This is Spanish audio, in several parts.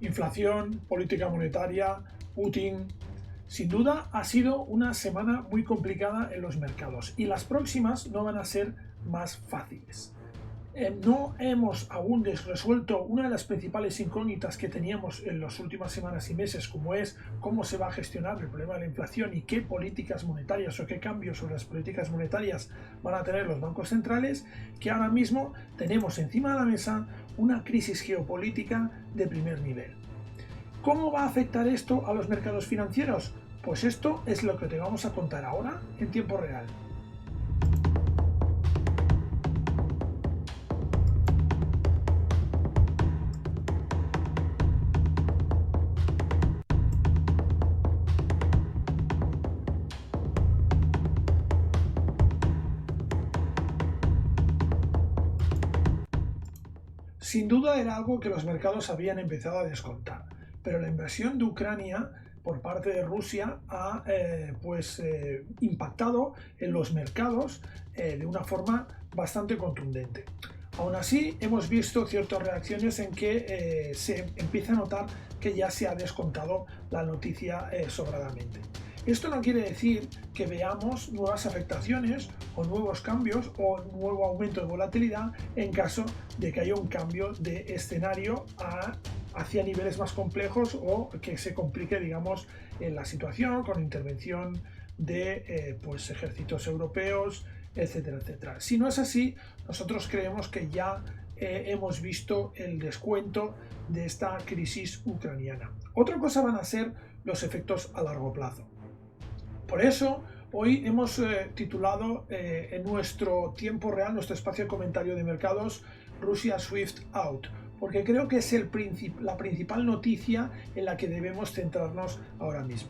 Inflación, política monetaria, Putin. Sin duda ha sido una semana muy complicada en los mercados y las próximas no van a ser más fáciles. No hemos aún resuelto una de las principales incógnitas que teníamos en las últimas semanas y meses, como es cómo se va a gestionar el problema de la inflación y qué políticas monetarias o qué cambios sobre las políticas monetarias van a tener los bancos centrales, que ahora mismo tenemos encima de la mesa una crisis geopolítica de primer nivel. ¿Cómo va a afectar esto a los mercados financieros? Pues esto es lo que te vamos a contar ahora en tiempo real. Sin duda era algo que los mercados habían empezado a descontar, pero la invasión de Ucrania por parte de Rusia ha impactado en los mercados de una forma bastante contundente. Aún así, hemos visto ciertas reacciones en que se empieza a notar que ya se ha descontado la noticia sobradamente. Esto no quiere decir que veamos nuevas afectaciones o nuevos cambios o nuevo aumento de volatilidad en caso de que haya un cambio de escenario hacia niveles más complejos o que se complique, digamos, la situación con intervención de ejércitos europeos, etcétera, etcétera. Si no es así, nosotros creemos que ya hemos visto el descuento de esta crisis ucraniana. Otra cosa van a ser los efectos a largo plazo. Por eso, hoy hemos titulado en nuestro tiempo real, nuestro espacio de comentario de mercados, Russia Swift Out, porque creo que es la principal noticia en la que debemos centrarnos ahora mismo.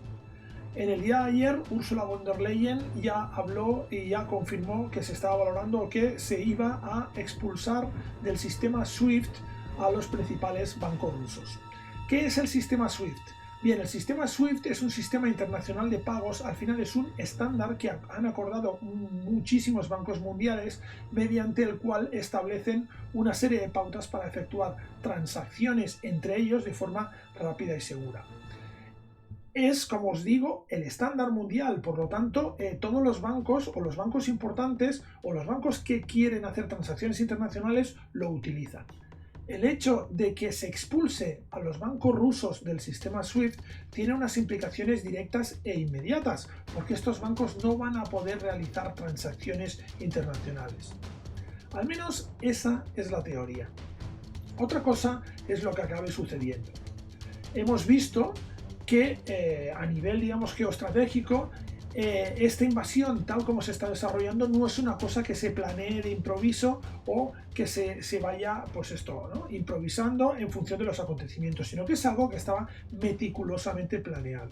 En el día de ayer, Ursula von der Leyen ya habló y ya confirmó que se estaba valorando que se iba a expulsar del sistema SWIFT a los principales bancos rusos. ¿Qué es el sistema SWIFT? Bien, el sistema SWIFT es un sistema internacional de pagos, al final es un estándar que han acordado muchísimos bancos mundiales, mediante el cual establecen una serie de pautas para efectuar transacciones entre ellos de forma rápida y segura. Es, como os digo, el estándar mundial, por lo tanto, todos los bancos o los bancos importantes o los bancos que quieren hacer transacciones internacionales lo utilizan. El hecho de que se expulse a los bancos rusos del sistema SWIFT tiene unas implicaciones directas e inmediatas, porque estos bancos no van a poder realizar transacciones internacionales. Al menos esa es la teoría. Otra cosa es lo que acabe sucediendo. Hemos visto que a nivel, digamos, geoestratégico, esta invasión, tal como se está desarrollando, no es una cosa que se planee de improviso o que se vaya, improvisando en función de los acontecimientos, sino que es algo que estaba meticulosamente planeado.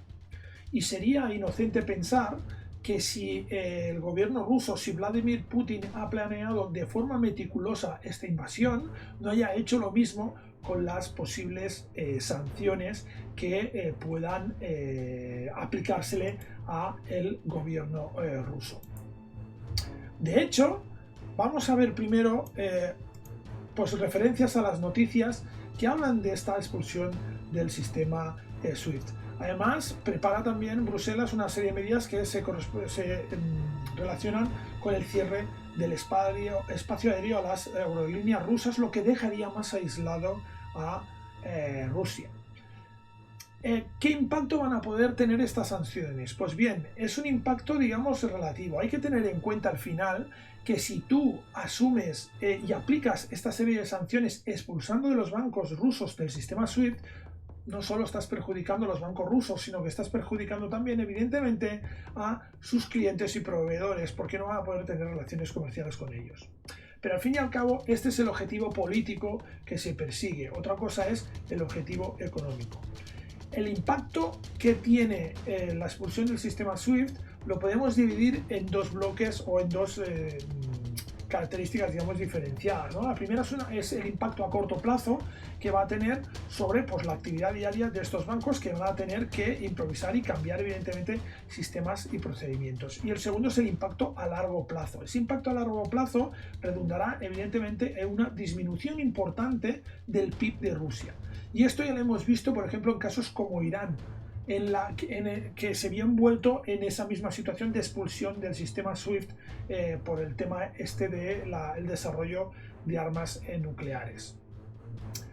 Y sería inocente pensar que si el gobierno ruso, si Vladimir Putin ha planeado de forma meticulosa esta invasión, no haya hecho lo mismo con las posibles sanciones que puedan aplicársele a el gobierno ruso. De hecho, vamos a ver primero referencias a las noticias que hablan de esta expulsión del sistema SWIFT. Además, prepara también Bruselas una serie de medidas que se relacionan con el cierre del espacio aéreo a las aerolíneas rusas, lo que dejaría más aislado a Rusia. ¿Qué impacto van a poder tener estas sanciones? Pues bien, es un impacto, digamos, relativo. Hay que tener en cuenta al final que si tú asumes y aplicas esta serie de sanciones expulsando de los bancos rusos del sistema SWIFT, no solo estás perjudicando a los bancos rusos, sino que estás perjudicando también, evidentemente, a sus clientes y proveedores, porque no van a poder tener relaciones comerciales con ellos. Pero al fin y al cabo, este es el objetivo político que se persigue. Otra cosa es el objetivo económico. El impacto que tiene la expulsión del sistema SWIFT lo podemos dividir en dos bloques o en dos características, digamos, diferenciadas, ¿no? La primera es el impacto a corto plazo que va a tener sobre la actividad diaria de estos bancos, que van a tener que improvisar y cambiar, evidentemente, sistemas y procedimientos. Y el segundo es el impacto a largo plazo. Ese impacto a largo plazo redundará, evidentemente, en una disminución importante del PIB de Rusia. Y esto ya lo hemos visto, por ejemplo, en casos como Irán, en el que se vio envuelto en esa misma situación de expulsión del sistema SWIFT por el tema este de el desarrollo de armas nucleares.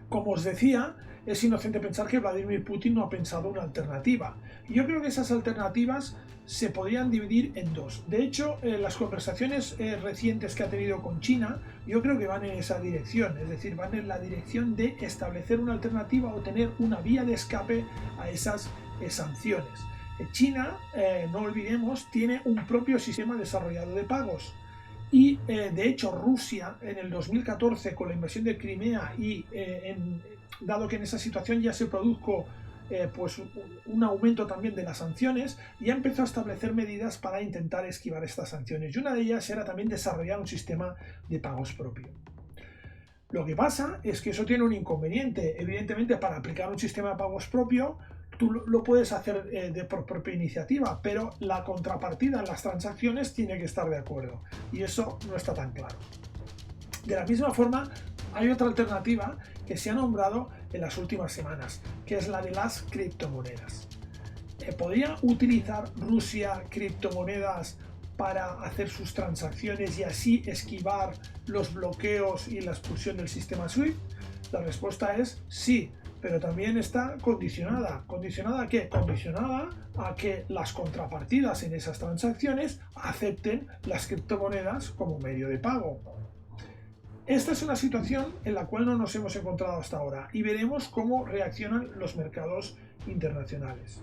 Como os decía, es inocente pensar que Vladimir Putin no ha pensado una alternativa. Y yo creo que esas alternativas se podrían dividir en dos. De hecho, las conversaciones recientes que ha tenido con China, yo creo que van en esa dirección. Es decir, van en la dirección de establecer una alternativa o tener una vía de escape a esas sanciones. China, no olvidemos, tiene un propio sistema desarrollado de pagos. Y de hecho Rusia en el 2014 con la invasión de Crimea y dado que en esa situación ya se produjo pues un aumento también de las sanciones, ya empezó a establecer medidas para intentar esquivar estas sanciones, y una de ellas era también desarrollar un sistema de pagos propio. Lo que pasa es que eso tiene un inconveniente. Evidentemente, para aplicar un sistema de pagos propio tú lo puedes hacer por propia iniciativa, pero la contrapartida en las transacciones tiene que estar de acuerdo, y eso no está tan claro. De la misma forma, hay otra alternativa que se ha nombrado en las últimas semanas, que es la de las criptomonedas. ¿Podría utilizar Rusia criptomonedas para hacer sus transacciones y así esquivar los bloqueos y la expulsión del sistema SWIFT? La respuesta es sí, pero también está condicionada. ¿Condicionada a qué? Condicionada a que las contrapartidas en esas transacciones acepten las criptomonedas como medio de pago. Esta es una situación en la cual no nos hemos encontrado hasta ahora, y veremos cómo reaccionan los mercados internacionales.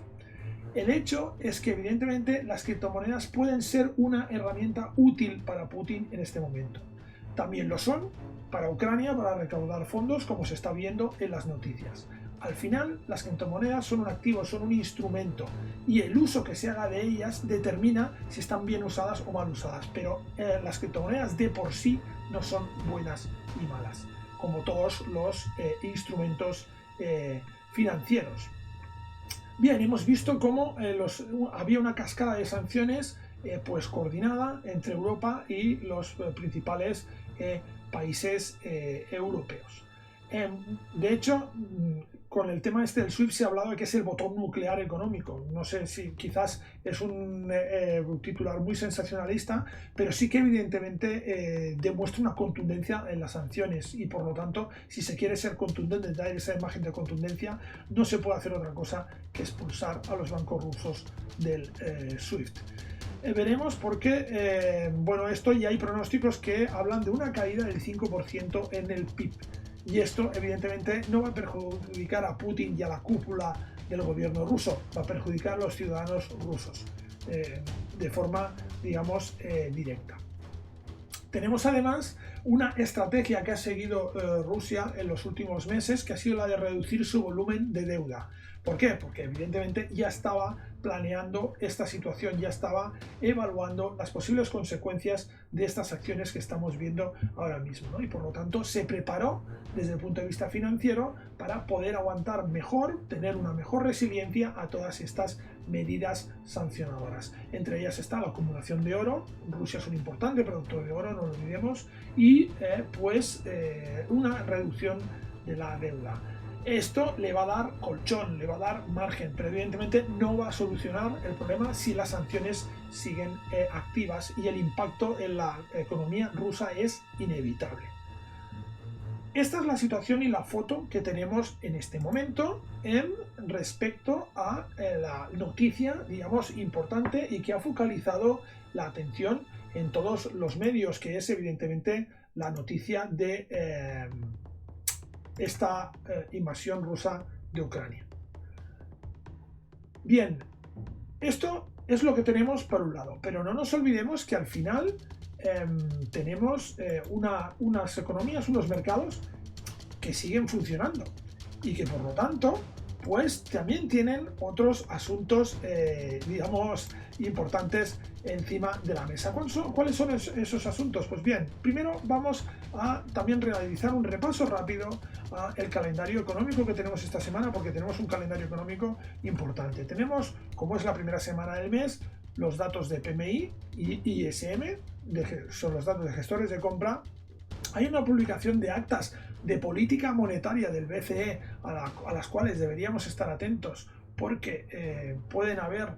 El hecho es que evidentemente las criptomonedas pueden ser una herramienta útil para Putin en este momento. También lo son para Ucrania, para recaudar fondos, como se está viendo en las noticias. Al final, las criptomonedas son un activo, son un instrumento, y el uso que se haga de ellas determina si están bien usadas o mal usadas, pero las criptomonedas de por sí no son buenas y malas, como todos los instrumentos financieros. Bien, hemos visto cómo había una cascada de sanciones pues coordinada entre Europa y los principales países europeos. De hecho, con el tema este del SWIFT se ha hablado de que es el botón nuclear económico. No sé si quizás es un titular muy sensacionalista, pero sí que evidentemente demuestra una contundencia en las sanciones, y por lo tanto, si se quiere ser contundente, dar esa imagen de contundencia, no se puede hacer otra cosa que expulsar a los bancos rusos del SWIFT. Veremos porque, bueno, esto ya hay pronósticos que hablan de una caída del 5% en el PIB. Y esto evidentemente no va a perjudicar a Putin y a la cúpula del gobierno ruso, va a perjudicar a los ciudadanos rusos de forma, digamos, directa. Tenemos además una estrategia que ha seguido Rusia en los últimos meses, que ha sido la de reducir su volumen de deuda. ¿Por qué? Porque evidentemente ya estaba planeando esta situación, ya estaba evaluando las posibles consecuencias de estas acciones que estamos viendo ahora mismo, ¿no? Y por lo tanto se preparó desde el punto de vista financiero para poder aguantar mejor, tener una mejor resiliencia a todas estas medidas sancionadoras. Entre ellas está la acumulación de oro. Rusia es un importante productor de oro, no lo olvidemos, y una reducción de la deuda. Esto le va a dar colchón, le va a dar margen, pero evidentemente no va a solucionar el problema si las sanciones siguen activas, y el impacto en la economía rusa es inevitable. Esta es la situación y la foto que tenemos en este momento en respecto a la noticia, digamos, importante y que ha focalizado la atención en todos los medios, que es evidentemente la noticia de esta invasión rusa de Ucrania. Bien, esto es lo que tenemos por un lado, pero no nos olvidemos que al final tenemos unas economías, unos mercados que siguen funcionando y que por lo tanto pues también tienen otros asuntos digamos importantes encima de la mesa. ¿Cuáles son esos asuntos? Pues bien, primero vamos a también realizar un repaso rápido al calendario económico que tenemos esta semana, porque tenemos un calendario económico importante. Tenemos, como es la primera semana del mes, los datos de PMI y ISM, son los datos de gestores de compra. Hay una publicación de actas de política monetaria del BCE a las cuales deberíamos estar atentos, porque pueden haber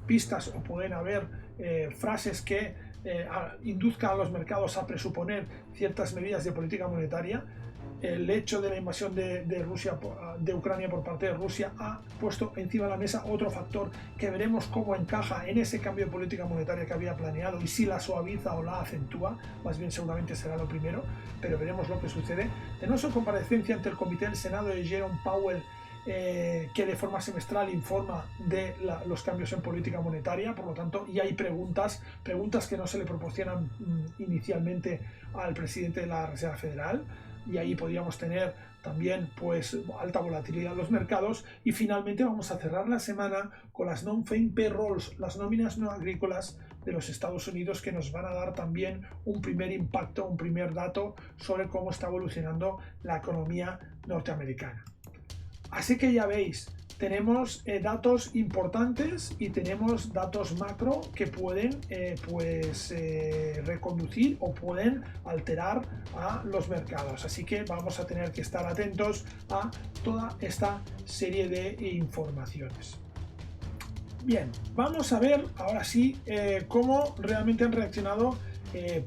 pistas o pueden haber frases que induzcan a los mercados a presuponer ciertas medidas de política monetaria. El hecho de la invasión de Ucrania por parte de Rusia ha puesto encima de la mesa otro factor que veremos cómo encaja en ese cambio de política monetaria que había planeado y si la suaviza o la acentúa. Más bien seguramente será lo primero, pero veremos lo que sucede. Tenemos su comparecencia ante el comité del Senado de Jerome Powell, que de forma semestral informa de los cambios en política monetaria, por lo tanto, y hay preguntas que no se le proporcionan inicialmente al presidente de la Reserva Federal, y ahí podríamos tener también pues alta volatilidad en los mercados. Y finalmente vamos a cerrar la semana con las non-farm payrolls, las nóminas no agrícolas de los Estados Unidos, que nos van a dar también un primer impacto, un primer dato sobre cómo está evolucionando la economía norteamericana. Así que ya veis, tenemos datos importantes y tenemos datos macro que pueden reconducir o pueden alterar a los mercados. Así que vamos a tener que estar atentos a toda esta serie de informaciones. Bien, vamos a ver ahora sí cómo realmente han reaccionado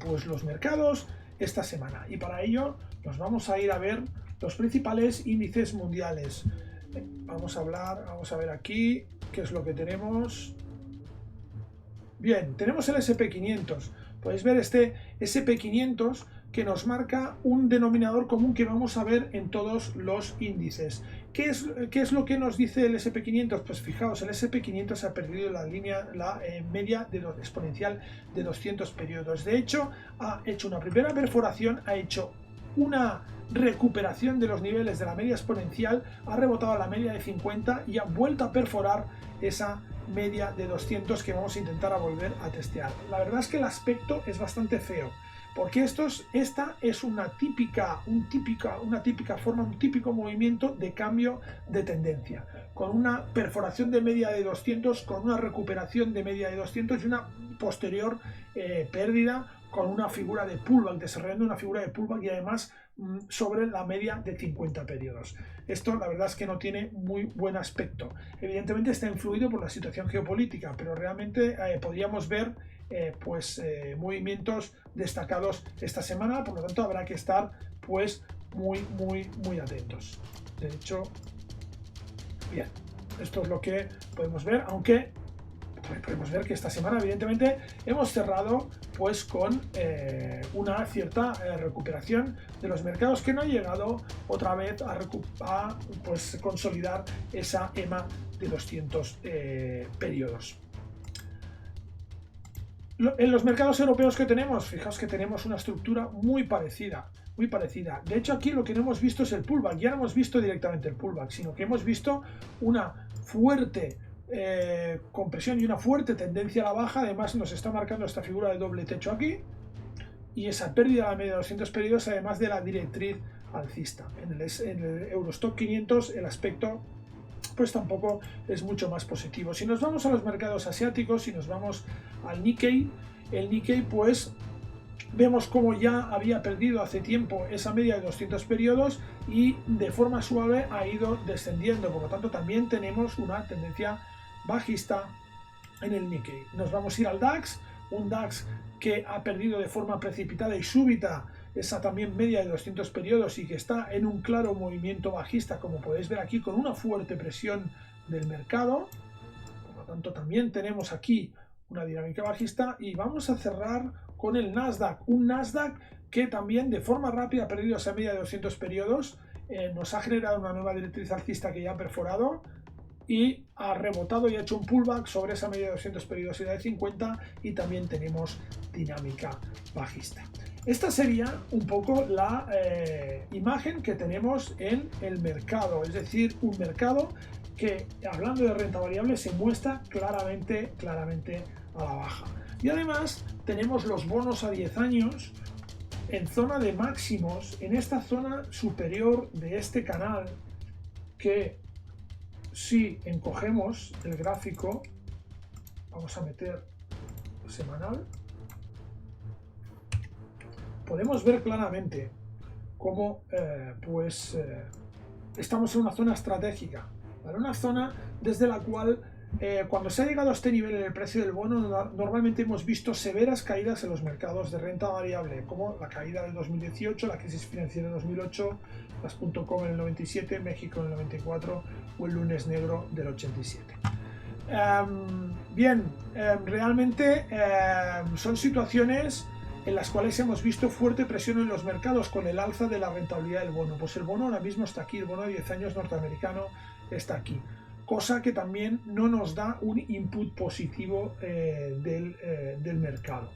pues los mercados esta semana. Y para ello nos vamos a ir a ver los principales índices mundiales. Vamos a ver aquí qué es lo que tenemos. Bien, tenemos el S&P500. Podéis ver este S&P500 que nos marca un denominador común que vamos a ver en todos los índices. ¿Qué es lo que nos dice el S&P500? Pues fijaos, el S&P500 ha perdido la media exponencial de 200 periodos. De hecho, ha hecho una primera perforación, ha hecho una recuperación de los niveles de la media exponencial, ha rebotado a la media de 50 y ha vuelto a perforar esa media de 200 que vamos a intentar volver a testear. La verdad es que el aspecto es bastante feo, porque esta es un típico movimiento de cambio de tendencia, con una perforación de media de 200, con una recuperación de media de 200 y una posterior pérdida, con una figura de pullback, desarrollando una figura de pullback y además sobre la media de 50 periodos. Esto la verdad es que no tiene muy buen aspecto. Evidentemente está influido por la situación geopolítica, pero realmente podríamos ver movimientos destacados esta semana, por lo tanto habrá que estar pues muy atentos. De hecho, bien, esto es lo que podemos ver, aunque podemos ver que esta semana evidentemente hemos cerrado pues con una cierta recuperación de los mercados, que no ha llegado otra vez a consolidar esa EMA de 200 periodos. En los mercados europeos que tenemos, fijaos que tenemos una estructura muy parecida. De hecho, aquí lo que no hemos visto es el pullback. Ya no hemos visto directamente el pullback, sino que hemos visto una fuerte compresión y una fuerte tendencia a la baja. Además nos está marcando esta figura de doble techo aquí y esa pérdida de la media de 200 periodos, además de la directriz alcista. En el Eurostock 500 el aspecto pues tampoco es mucho más positivo. Si nos vamos a los mercados asiáticos, si nos vamos al Nikkei, el Nikkei pues vemos como ya había perdido hace tiempo esa media de 200 periodos y de forma suave ha ido descendiendo. Por lo tanto, también tenemos una tendencia bajista en el Nikkei. Nos vamos a ir al DAX, un DAX que ha perdido de forma precipitada y súbita esa también media de 200 periodos y que está en un claro movimiento bajista, como podéis ver aquí, con una fuerte presión del mercado. Por lo tanto, también tenemos aquí una dinámica bajista y vamos a cerrar con el Nasdaq, un Nasdaq que también de forma rápida ha perdido esa media de 200 periodos, nos ha generado una nueva directriz alcista que ya ha perforado y ha rebotado y ha hecho un pullback sobre esa media de 200 periodos y la de 50, y también tenemos dinámica bajista. Esta sería un poco la imagen que tenemos en el mercado, es decir, un mercado que, hablando de renta variable, se muestra claramente a la baja. Y además tenemos los bonos a 10 años en zona de máximos, en esta zona superior de este canal, que si encogemos el gráfico, vamos a meter semanal, podemos ver claramente cómo estamos en una zona estratégica, ¿vale? Una zona desde la cual cuando se ha llegado a este nivel en el precio del bono, normalmente hemos visto severas caídas en los mercados de renta variable, como la caída del 2018, la crisis financiera de 2008, las .com en el 97, México en el 94 o el lunes negro del 87. Realmente son situaciones en las cuales hemos visto fuerte presión en los mercados con el alza de la rentabilidad del bono. Pues el bono ahora mismo está aquí, el bono de 10 años norteamericano está aquí, cosa que también no nos da un input positivo del mercado.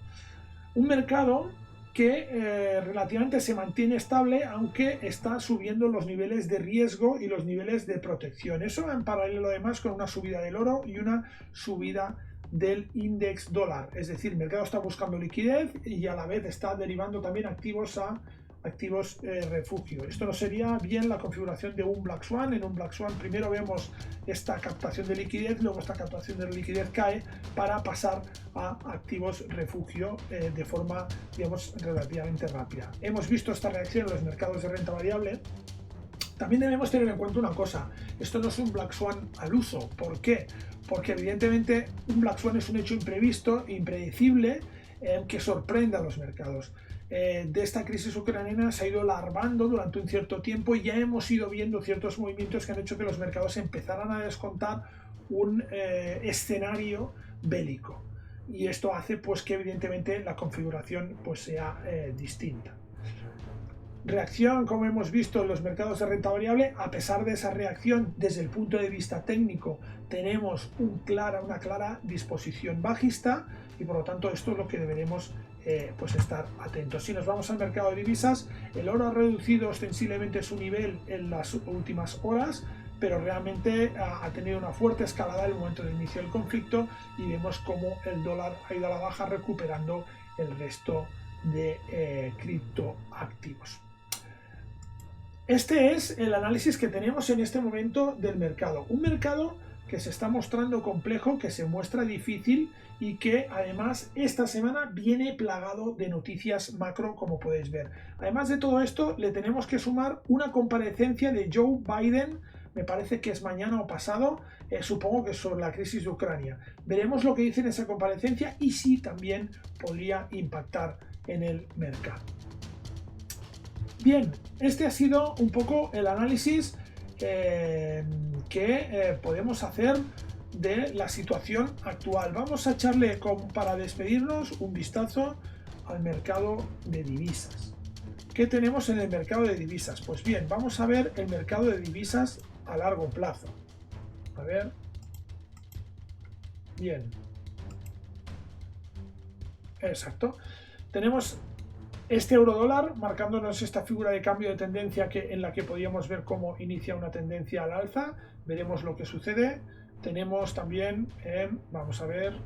Un mercado que relativamente se mantiene estable, aunque está subiendo los niveles de riesgo y los niveles de protección. Eso en paralelo además con una subida del oro y una subida del índice dólar. Es decir, el mercado está buscando liquidez y a la vez está derivando también activos a activos refugio. Esto no sería bien la configuración de un Black Swan. En un Black Swan primero vemos esta captación de liquidez, luego esta captación de liquidez cae para pasar a activos refugio de forma, digamos, relativamente rápida. Hemos visto esta reacción en los mercados de renta variable. También debemos tener en cuenta una cosa: esto no es un Black Swan al uso. ¿Por qué? Porque evidentemente un Black Swan es un hecho imprevisto, impredecible, que sorprende a los mercados. De esta crisis ucraniana se ha ido larvando durante un cierto tiempo y ya hemos ido viendo ciertos movimientos que han hecho que los mercados empezaran a descontar un escenario bélico, y esto hace pues que evidentemente la configuración pues sea distinta. Reacción, como hemos visto en los mercados de renta variable. A pesar de esa reacción, desde el punto de vista técnico tenemos una clara disposición bajista, y por lo tanto esto es lo que deberemos pues estar atentos. Si nos vamos al mercado de divisas, el oro ha reducido ostensiblemente su nivel en las últimas horas, pero realmente ha tenido una fuerte escalada en el momento del inicio del conflicto, y vemos cómo el dólar ha ido a la baja recuperando el resto de criptoactivos. Este es el análisis que tenemos en este momento del mercado. Un mercado que se está mostrando complejo, que se muestra difícil y que además esta semana viene plagado de noticias macro, como podéis ver. Además de todo esto, le tenemos que sumar una comparecencia de Joe Biden, me parece que es mañana o pasado, supongo que sobre la crisis de Ucrania. Veremos lo que dice en esa comparecencia y si también podría impactar en el mercado. Bien, este ha sido un poco el análisis que podemos hacer de la situación actual. Vamos a echarle, para despedirnos, un vistazo al mercado de divisas. ¿Qué tenemos en el mercado de divisas? Pues bien, vamos a ver el mercado de divisas a largo plazo. A ver. Bien. Exacto. Tenemos este euro dólar marcándonos esta figura de cambio de tendencia en la que podíamos ver cómo inicia una tendencia al alza. Veremos lo que sucede. Tenemos también, vamos a ver,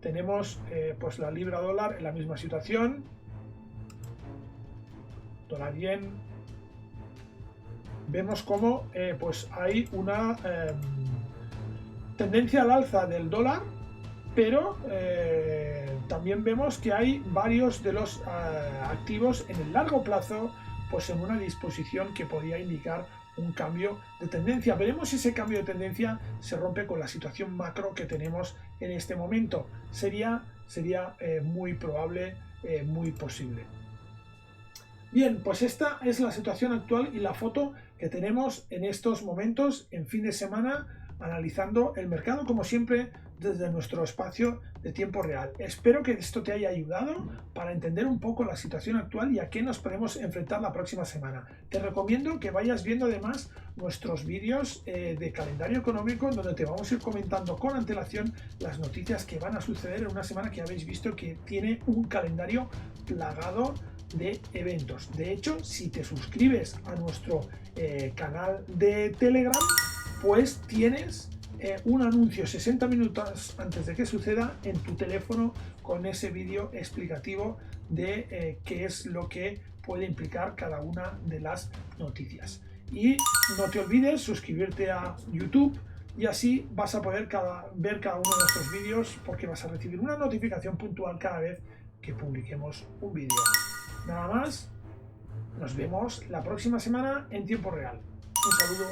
tenemos pues la libra dólar en la misma situación, dólar yen. Vemos cómo pues hay una tendencia al alza del dólar, pero también vemos que hay varios de los activos en el largo plazo pues en una disposición que podría indicar un cambio de tendencia. Veremos si ese cambio de tendencia se rompe con la situación macro que tenemos en este momento. Sería muy probable, muy posible. Bien, pues esta es la situación actual y la foto que tenemos en estos momentos en fin de semana, analizando el mercado como siempre desde nuestro espacio de tiempo real. Espero que esto te haya ayudado para entender un poco la situación actual y a qué nos podemos enfrentar la próxima semana. Te recomiendo que vayas viendo además nuestros vídeos de calendario económico, donde te vamos a ir comentando con antelación las noticias que van a suceder en una semana que habéis visto que tiene un calendario plagado de eventos. De hecho, si te suscribes a nuestro canal de Telegram, pues tienes un anuncio 60 minutos antes de que suceda en tu teléfono con ese vídeo explicativo de qué es lo que puede implicar cada una de las noticias. Y no te olvides suscribirte a YouTube, y así vas a poder ver cada uno de nuestros vídeos, porque vas a recibir una notificación puntual cada vez que publiquemos un vídeo. Nada más, nos vemos la próxima semana en tiempo real. Un saludo.